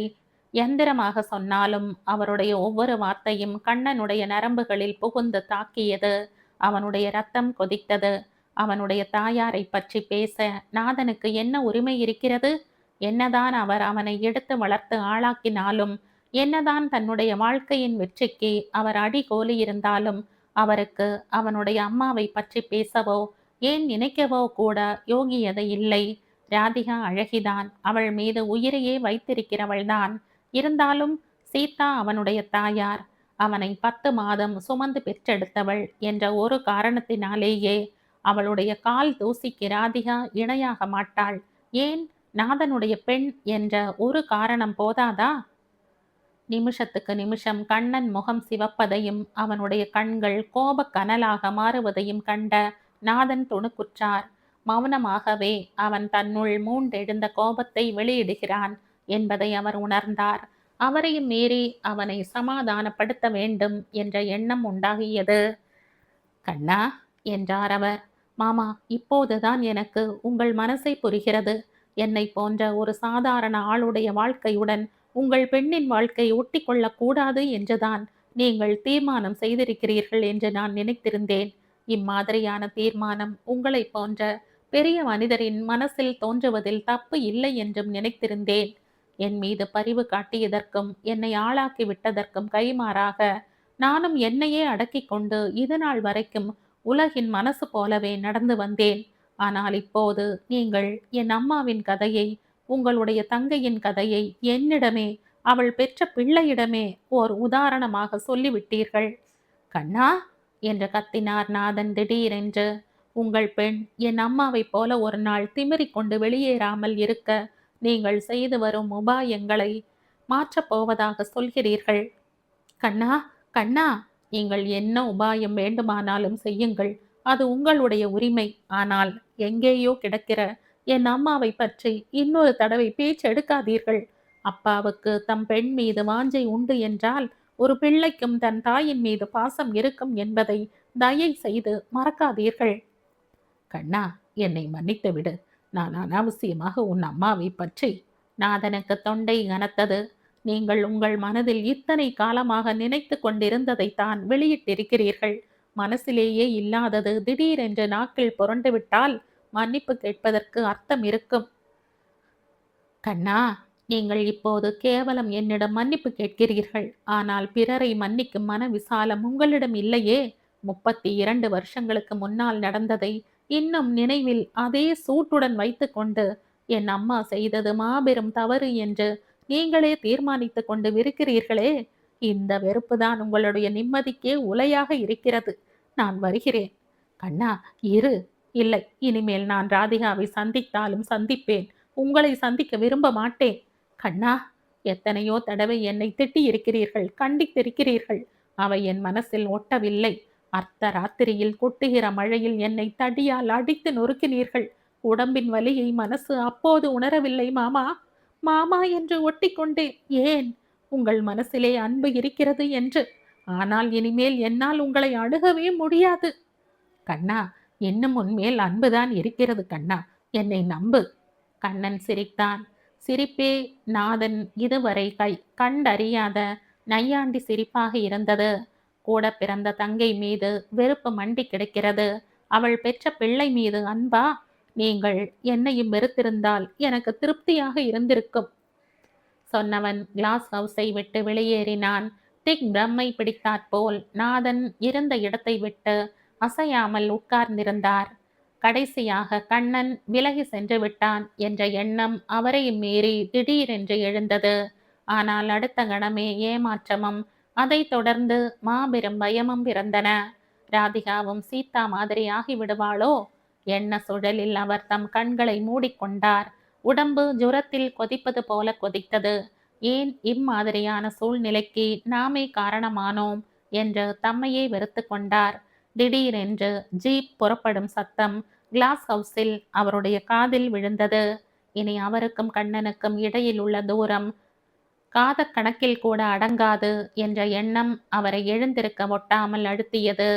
யந்திரமாக சொன்னாலும் அவருடைய ஒவ்வொரு வார்த்தையும் கண்ணனுடைய நரம்புகளில் புகுந்து தாக்கியது. அவனுடைய ரத்தம் கொதித்தது. அவனுடைய தாயாரை பற்றி பேச நாதனுக்கு என்ன உரிமை இருக்கிறது? என்னதான் அவர் அவனை எடுத்து வளர்த்து ஆளாக்கினாலும், என்னதான் தன்னுடைய வாழ்க்கையின் வெற்றிக்கு அவர் அடிகோலி இருந்தாலும், அவருக்கு அவனுடைய அம்மாவை பற்றி பேசவோ ஏன் நினைக்கவோ கூட யோகியதை இல்லை. ராதிகா அழகிதான், அவள் மீது உயிரையே வைத்திருக்கிறவள்தான். இருந்தாலும் சீதா அவனுடைய தாயார், அவனை 10 மாதம் சுமந்து பெற்றெடுத்தவள் என்ற ஒரு காரணத்தினாலேயே அவளுடைய கால் தூசிக்கு ராதிகா இணையாக மாட்டாள். ஏன், நாதனுடைய பெண் என்ற ஒரு காரணம் போதாதா? நிமிஷத்துக்கு நிமிஷம் கண்ணன் முகம் சிவப்பதையும் அவனுடைய கண்கள் கோபக் கனலாக மாறுவதையும் கண்ட நாதன் துணுக்குற்றார். மௌனமாகவே அவன் தன்னுள் மூண்டெழுந்த கோபத்தை வெளியிடுகிறான் என்பதை அவர் உணர்ந்தார். அவரையும் மீறி அவனை சமாதானப்படுத்த வேண்டும் என்ற எண்ணம் உண்டாகியது. கண்ணா, என்றார் அவர். மாமா, இப்போதுதான் எனக்கு உங்கள் மனசை புரிகிறது. என்னை போன்ற ஒரு சாதாரண ஆளுடைய வாழ்க்கையுடன் உங்கள் பெண்ணின் வாழ்க்கை ஒட்டி கொள்ளக்கூடாது என்றுதான் நீங்கள் தீர்மானம் செய்திருக்கிறீர்கள் என்று நான் நினைத்திருந்தேன். இம்மாதிரியான தீர்மானம் உங்களை போன்ற பெரிய மனிதரின் மனசில் தோன்றுவதில் தப்பு இல்லை என்றும் நினைத்திருந்தேன். என் மீது பரிவு காட்டியதற்கும் என்னை ஆளாக்கி விட்டதற்கும் கைமாறாக நானும் என்னையே அடக்கிக் கொண்டு இதுநாள் வரைக்கும் உலகின் மனசு போலவே நடந்து வந்தேன். ஆனால் இப்போது நீங்கள் என் அம்மாவின் கதையை, உங்களுடைய தங்கையின் கதையை என்னிடமே, அவள் பெற்ற பிள்ளையிடமே ஓர் உதாரணமாக சொல்லிவிட்டீர்கள். கண்ணா, என்று கத்தினார் நாதன் திடீரென்று. உங்கள் பெண் என் அம்மாவைப் போல ஒரு நாள் திமிரிக் கொண்டு வெளியேறாமல் இருக்க நீங்கள் செய்து வரும் உபாயங்களை மாற்றப் போவதாக சொல்கிறீர்கள். கண்ணா, கண்ணா, நீங்கள் என்ன உபாயம் வேண்டுமானாலும் செய்யுங்கள். அது உங்களுடைய உரிமை. ஆனால் எங்கேயோ கிடக்கிற என் அம்மாவை பற்றி இன்னொரு தடவை பேச்செடுக்காதீர்கள். அப்பாவுக்கு தம் பெண் மீது வாஞ்சை உண்டு என்றால் ஒரு பிள்ளைக்கும் தன் தாயின் மீது பாசம் இருக்கும் என்பதை தயை செய்து மறக்காதீர்கள். கண்ணா, என்னை மன்னித்து விடு. நான் அனாவசியமாக உன் அம்மாவை பற்றி. நாதனுக்கு தொண்டை கனத்தது. நீங்கள் உங்கள் மனதில் இத்தனை காலமாக நினைத்து கொண்டிருந்ததைத்தான் வெளியிட்டிருக்கிறீர்கள். மனசிலேயே இல்லாதது திடீரென்று நாக்கில் புரண்டுவிட்டால் மன்னிப்பு கேட்பதற்கு அர்த்தம் இருக்கும். கண்ணா, நீங்கள் இப்போது கேவலம் என்னிடம் மன்னிப்பு கேட்கிறீர்கள். ஆனால் பிறரை மன்னிக்கும் மன விசாலம் உங்களிடம் இல்லையே. 32 வருஷங்களுக்கு முன்னால் நடந்ததை இன்னும் நினைவில் அதே சூட்டுடன் வைத்துக்கொண்டு என் அம்மா செய்தது மாபெரும் தவறு என்று நீங்களே தீர்மானித்து கொண்டு இருக்கிறீர்களே. இந்த வெறுப்புதான் உங்களுடைய நிம்மதிக்கே உலையாக இருக்கிறது. நான் வருகிறேன். கண்ணா, இரு. இல்லை, இனிமேல் நான் ராதிகாவை சந்தித்தாலும் சந்திப்பேன். உங்களை சந்திக்க விரும்ப மாட்டேன். கண்ணா, எத்தனையோ தடவை என்னை திட்டி இருக்கிறீர்கள், கண்டித்திருக்கிறீர்கள். அவை என் மனசில் ஒட்டவில்லை. அர்த்த ராத்திரியில் கொட்டுகிற மழையில் என்னை தடியால் அடித்து நொறுக்கினீர்கள். உடம்பின் வலியை மனசு அப்போது உணரவில்லை மாமா. மாமா என்று ஒட்டிக்கொண்டேன். ஏன், உங்கள் மனசிலே அன்பு இருக்கிறது என்று. ஆனால் இனிமேல் என்னால் உங்களை அணுகவே முடியாது. கண்ணா, இன்னும் உன்மேல் அன்புதான் இருக்கிறது கண்ணா. என்னை நம்பு. கண்ணன் சிரித்தான். சிரிப்பே நாதன் இதுவரை கண்டறியாத நையாண்டி சிரிப்பாக இருந்தது. கூட பிறந்த தங்கை மீது வெறுப்பு மண்டி கிடக்கிறது. அவள் பெற்ற பிள்ளை மீது அன்பா? நீங்கள் என்னையும் வெறுத்திருந்தால் எனக்கு திருப்தியாக இருந்திருக்கும். சொன்னவன் கிளாஸ் ஹவுஸை விட்டு வெளியேறினான். திக் பிரம்மை பிடித்தாற்போல் நாதன் இருந்த இடத்தை விட்டு அசையாமல் உட்கார்ந்திருந்தார். கடைசியாக கண்ணன் விலகி சென்று விட்டான் என்ற எண்ணம் அவரையும் மீறி திடீரென்று எழுந்தது. ஆனால் அடுத்த கணமே ஏமாற்றமும் அதைத் தொடர்ந்து மாபெரும் பயமும் பிறந்தன. ராதிகாவும் சீதா மாதிரி ஆகிவிடுவாளோ? எண்ண சுழலில் அவர் தம் கண்களை மூடிக்கொண்டார். உடம்பு ஜுரத்தில் கொதிப்பது போல கொதித்தது. ஏன் இம்மாதிரியான சூழ்நிலைக்கு நாமே காரணமானோம் என்று தம்மையே வெறுத்து கொண்டார். திடீரென்று ஜீப் புறப்படும் சத்தம் கிளாஸ் ஹவுஸில் அவருடைய காதில் விழுந்தது. இனி அவருக்கும் கண்ணனுக்கும் இடையில் உள்ள தூரம் காதக்கணக்கில் கூட அடங்காது என்ற எண்ணம் அவரை எழுந்திருக்க ஒட்டாமல் அழுத்தியது.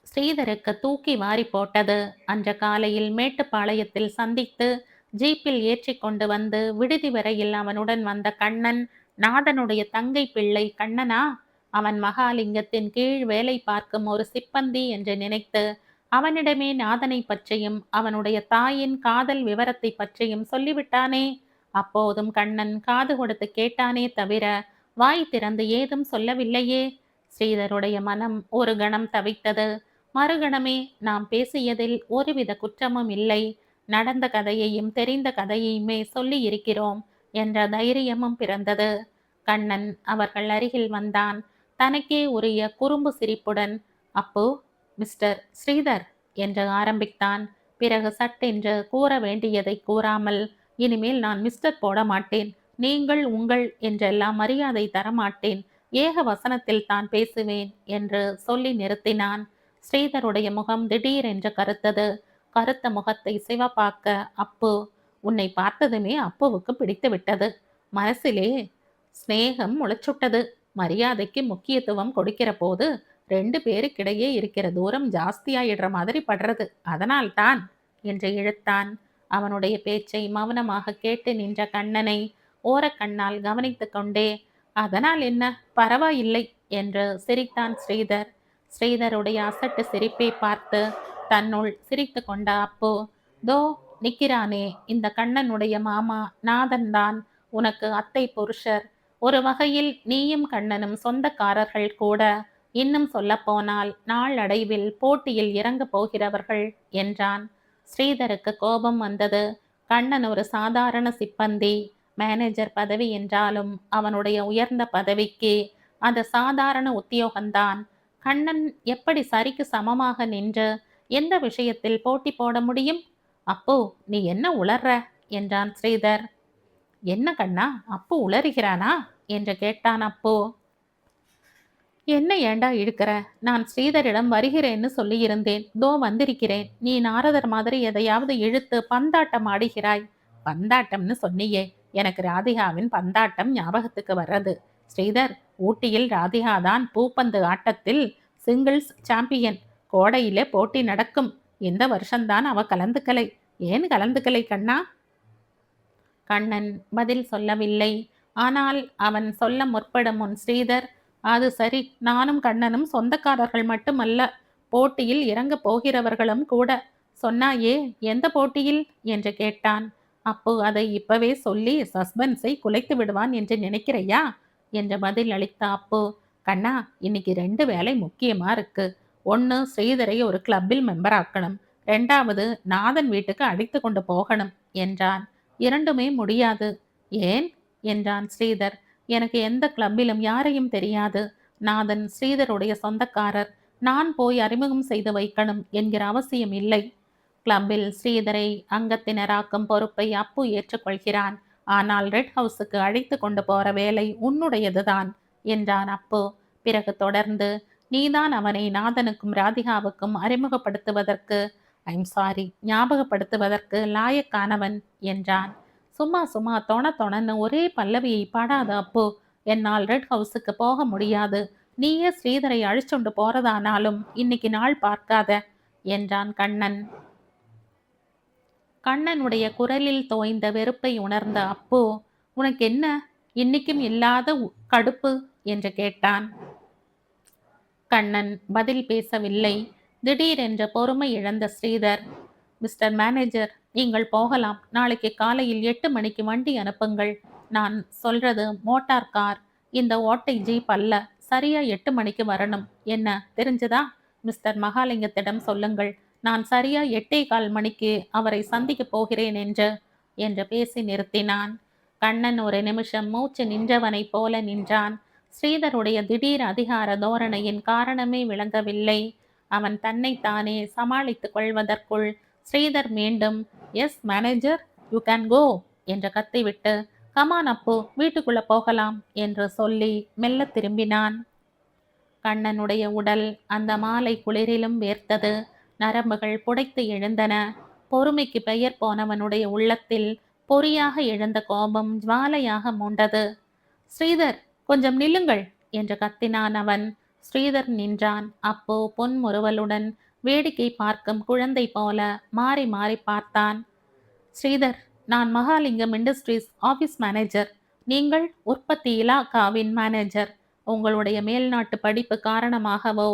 ஸ்ரீதருக்கு தூக்கி வாரி போட்டது. அன்ற காலையில் மேட்டுப்பாளையத்தில் சந்தித்து ஜீப்பில் ஏற்றி கொண்டு வந்து விடுதி வரையில் அவனுடன் வந்த கண்ணன் நாதனுடைய தங்கை பிள்ளை கண்ணனா? அவன் மகாலிங்கத்தின் கீழ் வேலை பார்க்கும் ஒரு சிப்பந்தி என்று நினைத்து அவனிடமே நாதனை பற்றியும் அவனுடைய தாயின் காதல் விவரத்தை பற்றியும் சொல்லிவிட்டானே. அப்போதும் கண்ணன் காது கொடுத்து கேட்டானே தவிர வாய் திறந்து ஏதும் சொல்லவில்லையே. ஸ்ரீதருடைய மனம் ஒரு கணம் தவித்தது. மறுகணமே நாம் பேசியதில் ஒருவித குற்றமும் இல்லை, நடந்த கதையையும் தெரிந்த கதையையுமே சொல்லி இருக்கிறோம் என்ற தைரியமும் பிறந்தது. கண்ணன் அவர்கள் அருகில் வந்தான். தனக்கே உரிய குறும்பு சிரிப்புடன், அப்போ மிஸ்டர் ஸ்ரீதர் என்று ஆரம்பித்தான். பிறகு சட்டென்று கூற வேண்டியதை கூறாமல், இனிமேல் நான் மிஸ்டர் போட மாட்டேன், நீங்கள் உங்கள் என்றெல்லாம் மரியாதை தரமாட்டேன், ஏக வசனத்தில் தான் பேசுவேன் என்று சொல்லி நிறுத்தினான். ஸ்ரீதருடைய முகம் திடீரென்று கருத்தது. கருத்த முகத்தை சிவப்பாக்க, அப்பு, உன்னை பார்த்ததுமே அப்புவுக்கு பிடித்து விட்டது. மனசிலே ஸ்நேகம் முளைச்சுட்டது. மரியாதைக்கு முக்கியத்துவம் கொடுக்கிற போது 2 பேருக்கிடையே இருக்கிற தூரம் ஜாஸ்தியாயிடுற மாதிரி படுறது. அதனால்தான் என்று இழுத்தான். அவனுடைய பேச்சை மௌனமாக கேட்டு நின்ற கண்ணனை ஓரக்கண்ணால் கவனித்து கொண்டே, அதனால் என்ன, பரவாயில்லை என்று சிரித்தான் ஸ்ரீதர். ஸ்ரீதருடைய அசட்டு சிரிப்பை பார்த்து தன்னுள் சிரித்து கொண்ட அப்பு, தோ நிக்கிறானே இந்த கண்ணனுடைய மாமா நாதன்தான் உனக்கு அத்தை புருஷர். ஒரு வகையில் நீயும் கண்ணனும் சொந்தக்காரர்கள் கூட. இன்னும் சொல்லப்போனால் நாளடைவில் போட்டியில் இறங்கப் போகிறவர்கள் என்றான். ஸ்ரீதருக்கு கோபம் வந்தது. கண்ணன் ஒரு சாதாரண சிப்பந்தி. மேனேஜர் பதவி என்றாலும் அவனுடைய உயர்ந்த பதவிக்கு அது சாதாரண உத்தியோகம்தான். கண்ணன் எப்படி சரிக்கு சமமாக நின்று எந்த விஷயத்தில் போட்டி போட முடியும்? அப்போ நீ என்ன உளர்ற என்றான் ஸ்ரீதர். என்ன கண்ணா, அப்பு உளறுகிறானா என்று கேட்டான் அப்பு. என்ன ஏண்டா இழுக்கிற? நான் ஸ்ரீதரிடம் வருகிறேன்னு சொல்லியிருந்தேன். தோ வந்திருக்கிறேன். நீ நாரதர் மாதிரி எதையாவது இழுத்து பந்தாட்டம் ஆடுகிறாய். பந்தாட்டம்னு சொன்னியே, எனக்கு ராதிகாவின் பந்தாட்டம் ஞாபகத்துக்கு வர்றது. ஸ்ரீதர், ஊட்டியில் ராதிகாதான் பூப்பந்து ஆட்டத்தில் சிங்கிள்ஸ் சாம்பியன். கோடையிலே போட்டி நடக்கும். இந்த வருஷம்தான் அவ கலந்துக்கலை. ஏன் கலந்துக்கலை கண்ணா? கண்ணன் பதில் சொல்லவில்லை. ஆனால் அவன் சொல்ல முற்படும் முன் ஸ்ரீதர், அது சரி, நானும் கண்ணனும் சொந்தக்காரர்கள் மட்டுமல்ல, போட்டியில் இறங்கப் போகிறவர்களும் கூட. சொன்னாயே, எந்த போட்டியில் என்று கேட்டான். அப்போ அதை இப்பவே சொல்லி சஸ்பென்ஸை குலைத்து விடுவான் என்று நினைக்கிறையா என்று பதில் அளித்த அப்பு, கண்ணா, இன்னைக்கு 2 வேலை முக்கியமா இருக்கு. ஒன்று, ஸ்ரீதரை ஒரு கிளப்பில் மெம்பர் ஆக்கணும். 2வது, நாதன் வீட்டுக்கு அழைத்து கொண்டு போகணும் என்றான். இரண்டுமே முடியாது. ஏன் என்றான் ஸ்ரீதர். எனக்கு எந்த கிளப்பிலும் யாரையும் தெரியாது. நாதன் ஸ்ரீதருடைய சொந்தக்காரர். நான் போய் அறிமுகம் செய்து வைக்கணும் என்கிற அவசியம் இல்லை. கிளப்பில் ஸ்ரீதரை அங்கத்தினராக்கும் பொறுப்பை அப்பு ஏற்றுக்கொள்கிறான். ஆனால் ரெட் ஹவுஸுக்கு அழைத்து கொண்டு போற வேலை உன்னுடையதுதான் என்றான் அப்பு. பிறகு தொடர்ந்து, நீதான் அவனை நாதனுக்கும் ராதிகாவுக்கும் அறிமுகப்படுத்துவதற்கு, ஐம் சாரி, ஞாபகப்படுத்துவதற்கு லாயக்கானவன் என்றான். சும்மா சும்மா தொணன்னு ஒரே பல்லவியை பாடாத அப்பு. என்னால் ரெட் ஹவுஸுக்கு போக முடியாது. நீயே ஸ்ரீதரை அழிச்சுண்டு போறதானாலும் இன்னைக்கு நாள் பார்க்காத என்றான் கண்ணன். கண்ணனுடைய குரலில் தோய்ந்த வெறுப்பை உணர்ந்த அப்பு, உனக்கு என்ன இன்னைக்கும் இல்லாத கடுப்பு என்று கேட்டான். கண்ணன் பதில் பேசவில்லை. திடீரென்று பொறுமை இழந்த ஸ்ரீதர், மிஸ்டர் மேனேஜர், நீங்கள் போகலாம். நாளைக்கு காலையில் 8 மணிக்கு வண்டி அனுப்புங்கள். நான் சொல்றது மோட்டார் கார், இந்த ஓட்டை ஜீப் அல்ல. சரியா 8 மணிக்கு வரணும். என்ன தெரிஞ்சதா? மிஸ்டர் மகாலிங்கத்திடம் சொல்லுங்கள், நான் சரியா 8:15 மணிக்கு அவரை சந்திக்க போகிறேன் என்று பேசி நிறுத்தினான். கண்ணன் ஒரு நிமிஷம் மூச்சு நின்றவனைப் போல நின்றான். ஸ்ரீதருடைய திடீர் அதிகார தோரணையின் காரணமே விளங்கவில்லை. அவன் தன்னைத்தானே சமாளித்துக் கொள்வதற்குள் ஸ்ரீதர் மீண்டும், yes manager, you can go என்று கத்திவிட்டு, கமான் அப்பு, வீட்டுக்குள்ள போகலாம் என்று சொல்லி மெல்ல திரும்பினான். கண்ணனுடைய உடல் அந்த மாலை குளிரிலும் வேர்த்தது. நரம்புகள் புடைத்து எழுந்தன. பொறுமைக்கு பெயர் போனவனுடைய உள்ளத்தில் பொறியாக எழுந்த கோபம் ஜுவாலையாக மூண்டது. ஸ்ரீதர், கொஞ்சம் நில்லுங்கள் என்று கத்தினான் அவன். ஸ்ரீதர் நின்றான். அப்போ பொன்முறுவலுடன் வேடிக்கை பார்க்கும் குழந்தை போல மாறி மாறி பார்த்தான். ஸ்ரீதர், நான் மகாலிங்கம் இண்டஸ்ட்ரீஸ் ஆபீஸ் மேனேஜர். நீங்கள் உற்பத்தி இலாகாவின் மேனேஜர். உங்களுடைய மேல்நாட்டு படிப்பு காரணமாகவோ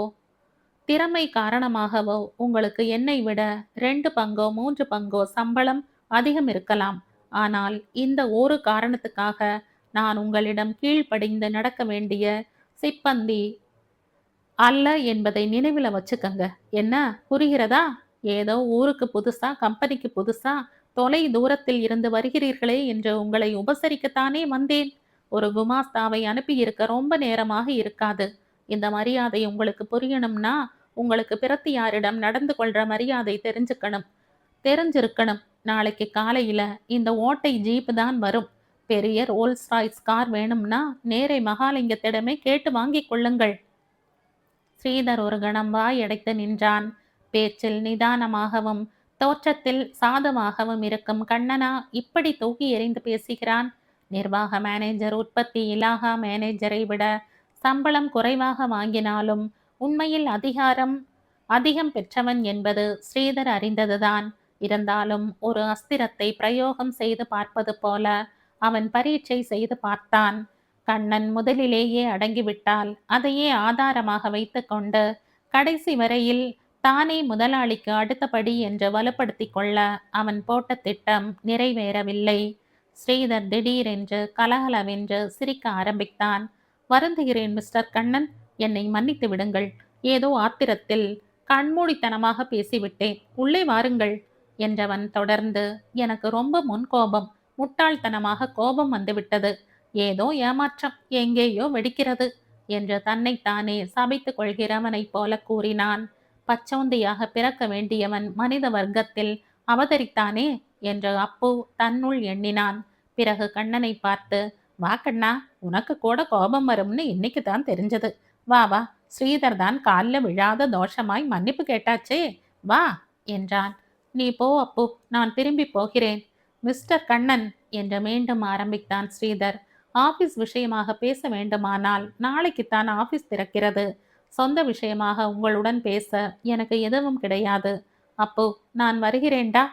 திறமை காரணமாகவோ உங்களுக்கு என்னை விட 2 பங்கோ 3 பங்கோ சம்பளம் அதிகம் இருக்கலாம். ஆனால் இந்த ஒரு காரணத்துக்காக நான் உங்களிடம் கீழ்ப்படிந்து நடக்க வேண்டிய சிப்பந்தி அல்ல என்பதை நினைவுல வச்சுக்கங்க. என்ன புரிகிறதா? ஏதோ ஊருக்கு புதுசா, கம்பெனிக்கு புதுசா, தொலை தூரத்தில் இருந்து வருகிறீர்களே என்று உங்களை உபசரிக்கத்தானே வந்தேன். ஒரு குமாஸ்தாவை அனுப்பியிருக்க ரொம்ப நேரமாக இருக்காது. இந்த மரியாதை உங்களுக்கு புரியணும்னா, உங்களுக்கு பிரத்தியாரிடம் நடந்து கொள்ற மரியாதை தெரிஞ்சிருக்கணும். நாளைக்கு காலையில இந்த ஓட்டை ஜீப் தான் வரும். பெரிய ரோல்ஸ் ராய்ஸ் கார் வேணும்னா நேரே மகாலிங்கத்திடமே கேட்டு வாங்கிக் கொள்ளுங்கள். ஸ்ரீதர் ஒரு கணம் வாயடைத்து நின்றான். பேச்சில் நிதானமாகவும் தோற்றத்தில் சாதமாகவும் இருக்கும் கண்ணனா இப்படி தூக்கி எறிந்து பேசுகிறான்? நிர்வாக மேனேஜர் உற்பத்தி இலாகா மேனேஜரை விட சம்பளம் குறைவாக வாங்கினாலும் உண்மையில் அதிகம் பெற்றவன் என்பது ஸ்ரீதர் அறிந்ததுதான். இருந்தாலும் ஒரு அஸ்திரத்தை பிரயோகம் செய்து பார்ப்பது போல அவன் பரீட்சை செய்து பார்த்தான். கண்ணன் முதலிலேயே அடங்கிவிட்டால் அதையே ஆதாரமாக வைத்துக்கொண்டு கடைசி வரையில் தானே முதலாளிக்கு அடுத்தபடி என்று வலுப்படுத்தி கொள்ள அவன் போட்ட திட்டம் நிறைவேறவில்லை. ஸ்ரீதர் திடீரென்று கலகலவென்று சிரிக்க ஆரம்பித்தான். வருந்துகிறேன் மிஸ்டர் கண்ணன், என்னை மன்னித்து விடுங்கள். ஏதோ ஆத்திரத்தில் கண்மூடித்தனமாக பேசிவிட்டேன். உள்ளே வாருங்கள் என்றவன் தொடர்ந்து, எனக்கு ரொம்ப முன்கோபம், முட்டாள்தனமாக கோபம் வந்துவிட்டது. ஏதோ ஏமாற்றம் எங்கேயோ வெடிக்கிறது என்று தன்னைத்தானே சபித்துக் கொள்கிறவனைப் போல கூறினான். பச்சோந்தியாக பிறக்க வேண்டியவன் மனித வர்க்கத்தில் அவதரித்தானே என்று அப்பு தன்னுள் எண்ணினான். பிறகு கண்ணனை பார்த்து, வா கண்ணா, உனக்கு கூட கோபம் வரும்னு இன்னைக்கு தான் தெரிஞ்சது. வா வா, ஸ்ரீதர் தான் காலில் விழாத தோஷமாய் மன்னிப்பு கேட்டாச்சே, வா என்றான். நீ போ அப்பு, நான் திரும்பி போகிறேன். மிஸ்டர் கண்ணன் என்று மீண்டும் ஆரம்பித்தான் ஸ்ரீதர். ஆபீஸ் விஷயமாக பேச வேண்டுமானால் நாளைக்குத்தான் ஆபீஸ் திறக்கிறது. சொந்த விஷயமாக உங்களுடன் பேச எனக்கு எதுவும் கிடையாது. அப்போ நான் வருகிறேன்டா.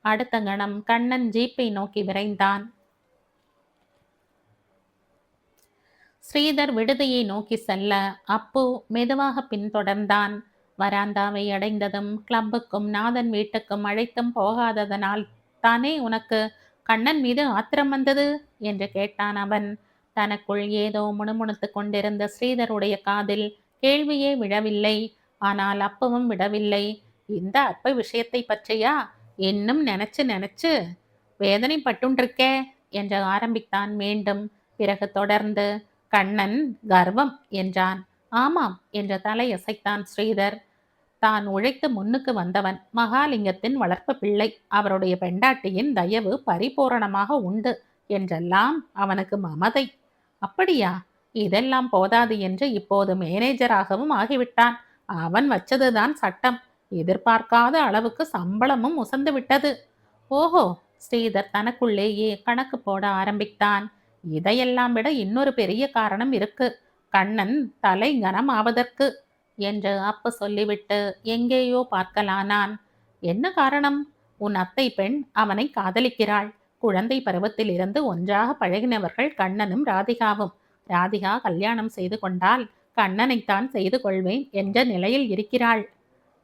அடுத்த கணம் கண்ணன் ஜீப்பை நோக்கி விரைந்தான். ஸ்ரீதர் விடுதியை நோக்கி செல்ல அப்பு மெதுவாக பின்தொடர்ந்தான். வராந்தாவை அடைந்ததும் கிளப்புக்கும் நாதன் வீட்டுக்கும் அழைத்தும் போகாததனால் தானே உனக்கு கண்ணன் மீது ஆத்திரம் வந்தது என்று கேட்டான் அவன். தனக்குள் ஏதோ முணுமுணுத்து கொண்டிருந்த ஸ்ரீதருடைய காதில் கேள்வியே விழவில்லை. ஆனால் அப்பவும் விடவில்லை. இந்த அற்ப விஷயத்தை பற்றியா இன்னும் நினைச்சு வேதனைப்பட்டுருக்கே என்று ஆரம்பித்தான் மீண்டும். பிறகு தொடர்ந்து, கண்ணன் கர்வம் என்றான். ஆமாம் என்று தலையசைத்தான் ஸ்ரீதர். தான் உழைத்து முன்னுக்கு வந்தவன், மகாலிங்கத்தின் வளர்ப்பு பிள்ளை, அவருடைய பெண்டாட்டியின் தயவு பரிபூரணமாக உண்டு என்றெல்லாம் அவனுக்கு மமதை. அப்படியா? இதெல்லாம் போதாது என்று இப்போது மேனேஜராகவும் ஆகிவிட்டான். அவன் வச்சதுதான் சட்டம். எதிர்பார்க்காத அளவுக்கு சம்பளமும் உசந்து விட்டது. ஓஹோ! ஸ்ரீதர் தனக்குள்ளேயே கணக்கு போட ஆரம்பித்தான். இதையெல்லாம் விட இன்னொரு பெரிய காரணம் இருக்கு, கண்ணன் தலை கனமாவதற்கு என்று அப்ப சொல்லிவிட்டு எங்கேயோ பார்க்கலானான். என்ன காரணம்? உன் அத்தை பெண் அவனை காதலிக்கிறாள். குழந்தை பருவத்திலிருந்து ஒன்றாக பழகினவர்கள் கண்ணனும் ராதிகாவும். ராதிகா கல்யாணம் செய்து கொண்டால் கண்ணனைத்தான் செய்து கொள்வேன் என்ற நிலையில் இருக்கிறாள்.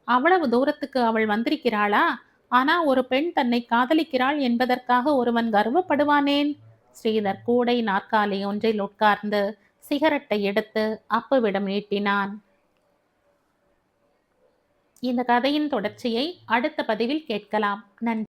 அவ்வளவு தூரத்துக்கு அவள் வந்திருக்கிறாளா? ஆனா ஒரு பெண் தன்னை காதலிக்கிறாள் என்பதற்காக ஒருவன் கர்வப்படுவானேன்? ஸ்ரீதர் கூடை நாற்காலி ஒன்றில் உட்கார்ந்து சிகரெட்டை எடுத்து அப்புவிடம் நீட்டினான். இந்த கதையின் தொடர்ச்சியை அடுத்த பதிவில் கேட்கலாம். நன்றி.